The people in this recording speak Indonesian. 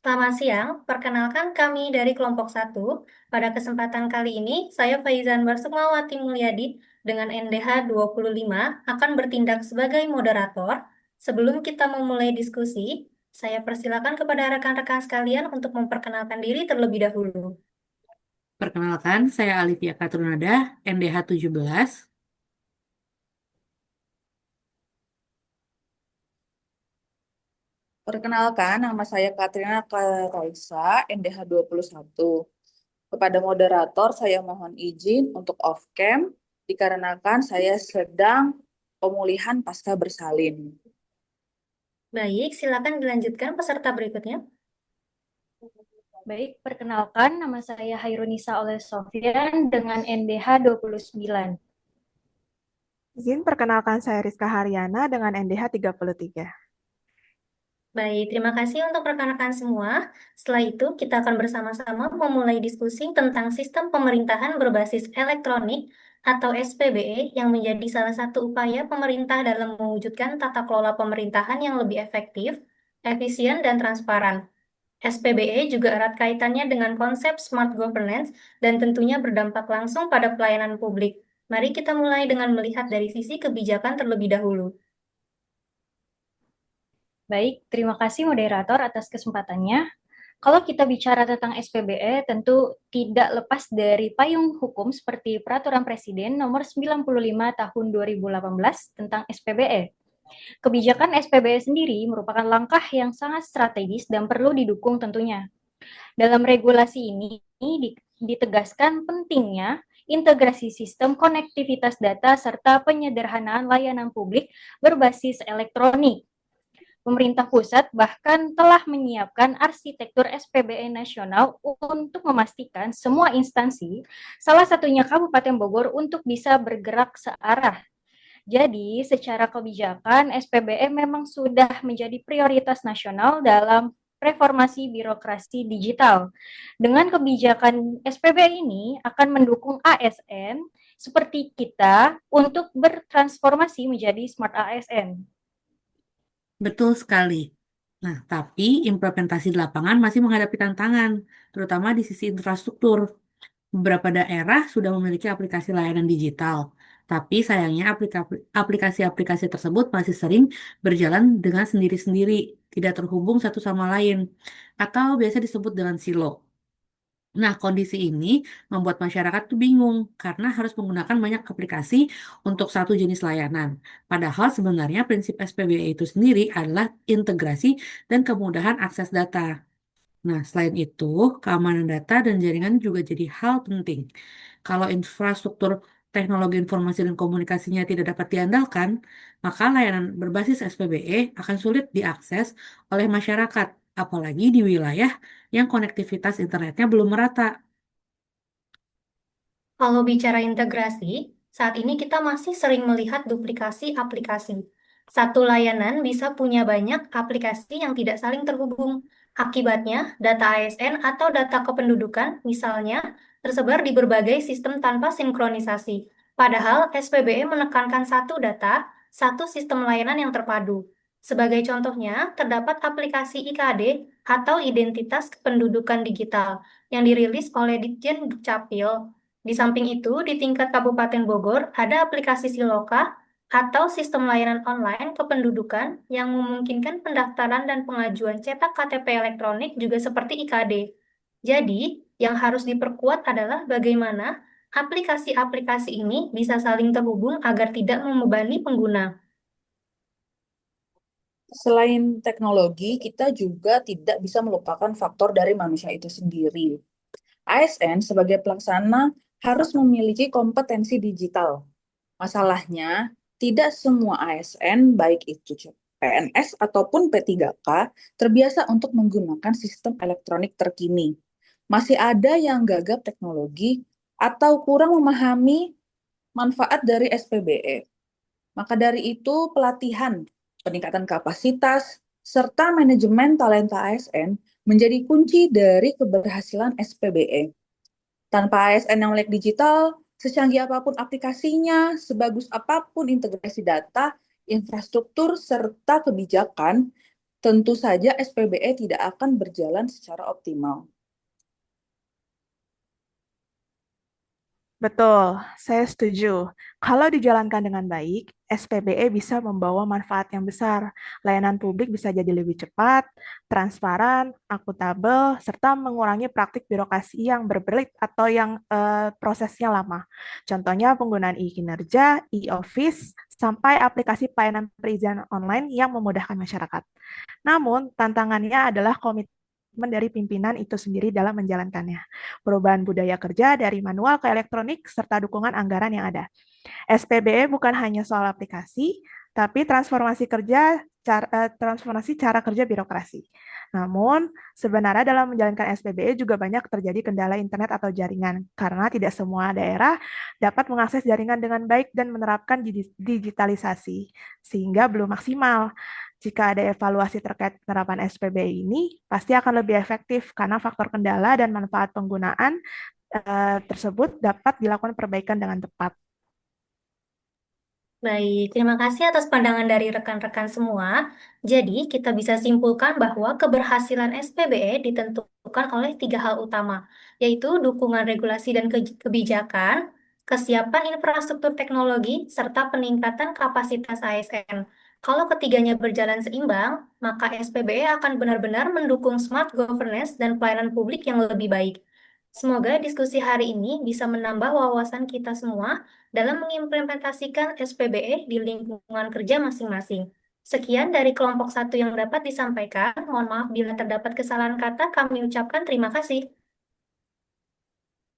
Selamat siang, perkenalkan kami dari kelompok satu. Pada kesempatan kali ini, saya Faizan Barsukmawati Mulyadi dengan NDH 25 akan bertindak sebagai moderator. Sebelum kita memulai diskusi, saya persilakan kepada rekan-rekan sekalian untuk memperkenalkan diri terlebih dahulu. Perkenalkan, saya Alivia Katrunada, NDH 17. Perkenalkan, nama saya Katrina Karaisa, NDH 21. Kepada moderator, saya mohon izin untuk off-cam, dikarenakan saya sedang pemulihan pasca bersalin. Baik, silakan dilanjutkan peserta berikutnya. Baik, perkenalkan nama saya Hairunisa Oleh Sofyan dengan NDH 29. Izin perkenalkan saya Rizka Haryana dengan NDH 33. Baik, terima kasih untuk rekan-rekan semua. Setelah itu, kita akan bersama-sama memulai diskusi tentang sistem pemerintahan berbasis elektronik atau SPBE yang menjadi salah satu upaya pemerintah dalam mewujudkan tata kelola pemerintahan yang lebih efektif, efisien, dan transparan. SPBE juga erat kaitannya dengan konsep smart governance dan tentunya berdampak langsung pada pelayanan publik. Mari kita mulai dengan melihat dari sisi kebijakan terlebih dahulu. Baik, terima kasih moderator atas kesempatannya. Kalau kita bicara tentang SPBE, tentu tidak lepas dari payung hukum seperti Peraturan Presiden Nomor 95 Tahun 2018 tentang SPBE. Kebijakan SPBE sendiri merupakan langkah yang sangat strategis dan perlu didukung tentunya. Dalam regulasi ini ditegaskan pentingnya integrasi sistem konektivitas data serta penyederhanaan layanan publik berbasis elektronik. Pemerintah pusat bahkan telah menyiapkan arsitektur SPBE nasional untuk memastikan semua instansi, salah satunya Kabupaten Bogor, untuk bisa bergerak searah. Jadi, secara kebijakan, SPBE memang sudah menjadi prioritas nasional dalam reformasi birokrasi digital. Dengan kebijakan SPBE ini akan mendukung ASN seperti kita untuk bertransformasi menjadi smart ASN. Betul sekali. Nah, tapi implementasi di lapangan masih menghadapi tantangan, terutama di sisi infrastruktur. Beberapa daerah sudah memiliki aplikasi layanan digital, tapi sayangnya aplikasi-aplikasi tersebut masih sering berjalan dengan sendiri-sendiri, tidak terhubung satu sama lain, atau biasa disebut dengan silo. Nah, kondisi ini membuat masyarakat tuh bingung karena harus menggunakan banyak aplikasi untuk satu jenis layanan. Padahal sebenarnya prinsip SPBE itu sendiri adalah integrasi dan kemudahan akses data. Nah, selain itu, keamanan data dan jaringan juga jadi hal penting. Kalau infrastruktur teknologi informasi dan komunikasinya tidak dapat diandalkan, maka layanan berbasis SPBE akan sulit diakses oleh masyarakat, apalagi di wilayah yang konektivitas internetnya belum merata. Kalau bicara integrasi, saat ini kita masih sering melihat duplikasi aplikasi. Satu layanan bisa punya banyak aplikasi yang tidak saling terhubung. Akibatnya, data ASN atau data kependudukan, misalnya, tersebar di berbagai sistem tanpa sinkronisasi. Padahal SPBE menekankan satu data, satu sistem layanan yang terpadu. Sebagai contohnya, terdapat aplikasi IKD atau Identitas Kependudukan Digital yang dirilis oleh Ditjen Dukcapil. Di samping itu, di tingkat Kabupaten Bogor, ada aplikasi Siloka atau sistem layanan online kependudukan yang memungkinkan pendaftaran dan pengajuan cetak KTP elektronik juga seperti IKD. Jadi, yang harus diperkuat adalah bagaimana aplikasi-aplikasi ini bisa saling terhubung agar tidak membebani pengguna. Selain teknologi, kita juga tidak bisa melupakan faktor dari manusia itu sendiri. ASN sebagai pelaksana harus memiliki kompetensi digital. Masalahnya, tidak semua ASN, baik itu PNS ataupun P3K, terbiasa untuk menggunakan sistem elektronik terkini. Masih ada yang gagap teknologi atau kurang memahami manfaat dari SPBE. Maka dari itu, pelatihan, peningkatan kapasitas, serta manajemen talenta ASN menjadi kunci dari keberhasilan SPBE. Tanpa ASN yang melek digital, secanggih apapun aplikasinya, sebagus apapun integrasi data, infrastruktur, serta kebijakan, tentu saja SPBE tidak akan berjalan secara optimal. Betul, saya setuju. Kalau dijalankan dengan baik, SPBE bisa membawa manfaat yang besar. Layanan publik bisa jadi lebih cepat, transparan, akuntabel, serta mengurangi praktik birokrasi yang berbelit atau yang prosesnya lama. Contohnya penggunaan e-kinerja, e-office, sampai aplikasi pelayanan perizinan online yang memudahkan masyarakat. Namun, tantangannya adalah komitmen dari pimpinan itu sendiri dalam menjalankannya. Perubahan budaya kerja dari manual ke elektronik, serta dukungan anggaran yang ada. SPBE bukan hanya soal aplikasi, tapi transformasi cara kerja birokrasi. Namun, sebenarnya dalam menjalankan SPBE juga banyak terjadi kendala internet atau jaringan, karena tidak semua daerah dapat mengakses jaringan dengan baik dan menerapkan digitalisasi, sehingga belum maksimal. Jika ada evaluasi terkait penerapan SPBE ini, pasti akan lebih efektif karena faktor kendala dan manfaat penggunaan tersebut dapat dilakukan perbaikan dengan tepat. Baik, terima kasih atas pandangan dari rekan-rekan semua. Jadi, kita bisa simpulkan bahwa keberhasilan SPBE ditentukan oleh 3 hal utama, yaitu dukungan regulasi dan kebijakan, kesiapan infrastruktur teknologi, serta peningkatan kapasitas ASN. Kalau ketiganya berjalan seimbang, maka SPBE akan benar-benar mendukung smart governance dan pelayanan publik yang lebih baik. Semoga diskusi hari ini bisa menambah wawasan kita semua dalam mengimplementasikan SPBE di lingkungan kerja masing-masing. Sekian dari kelompok 1 yang dapat disampaikan. Mohon maaf bila terdapat kesalahan kata, kami ucapkan terima kasih.